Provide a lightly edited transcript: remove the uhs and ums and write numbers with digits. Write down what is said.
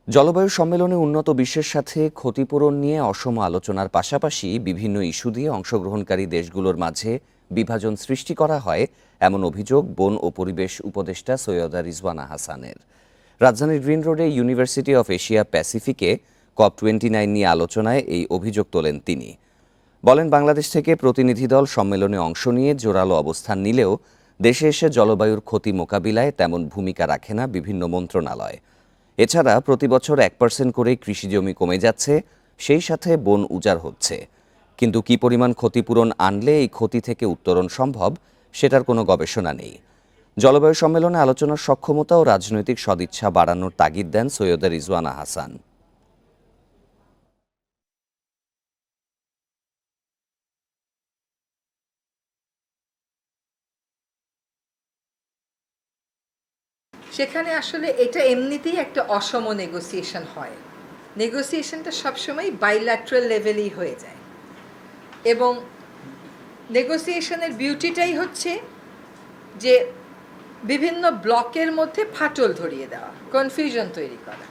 জলবায়ু সম্মেলনে উন্নত বিশ্বের সাথে ক্ষতিপূরণ নিয়ে অসম আলোচনার পাশাপাশি বিভিন্ন ইস্যু দিয়ে অংশগ্রহণকারী দেশগুলোর মাঝে বিভাজন সৃষ্টি করা হয় এমন অভিযোগ বন ও পরিবেশ উপদেষ্টা সৈয়দা রিজওয়ানা হাসানের। রাজধানীর গ্রিন রোডে ইউনিভার্সিটি অফ এশিয়া প্যাসিফিকে COP29 নিয়ে আলোচনায় এই অভিযোগ তোলেন তিনি। বলেন, বাংলাদেশ থেকে প্রতিনিধি দল সম্মেলনে অংশ নিয়ে জোরালো অবস্থান নিলেও দেশে এসে জলবায়ুর ক্ষতি মোকাবিলায় তেমন ভূমিকা রাখে না বিভিন্ন মন্ত্রণালয়। এছাড়া প্রতিবছর 1% করে কৃষিজমি কমে যাচ্ছে, সেই সাথে বন উজাড় হচ্ছে। কিন্তু কী পরিমাণ ক্ষতিপূরণ আনলে এই ক্ষতি থেকে উত্তরণ সম্ভব, সেটার কোনো গবেষণা নেই। জলবায়ু সম্মেলনে আলোচনার সক্ষমতা ও রাজনৈতিক সদিচ্ছা বাড়ানোর তাগিদ দেন সৈয়দা রিজওয়ানা হাসান। সেখানে আসলে এটা এমনিতেই একটা অসম নেগোসিয়েশন হয়। নেগোসিয়েশনটা সবসময় বাইল্যাট্রাল লেভেলেই হয়ে যায়, এবং নেগোসিয়েশনের বিউটিটাই হচ্ছে যে বিভিন্ন ব্লকের মধ্যে ফাটল ধরিয়ে দেওয়া, কনফিউশন তৈরি করা।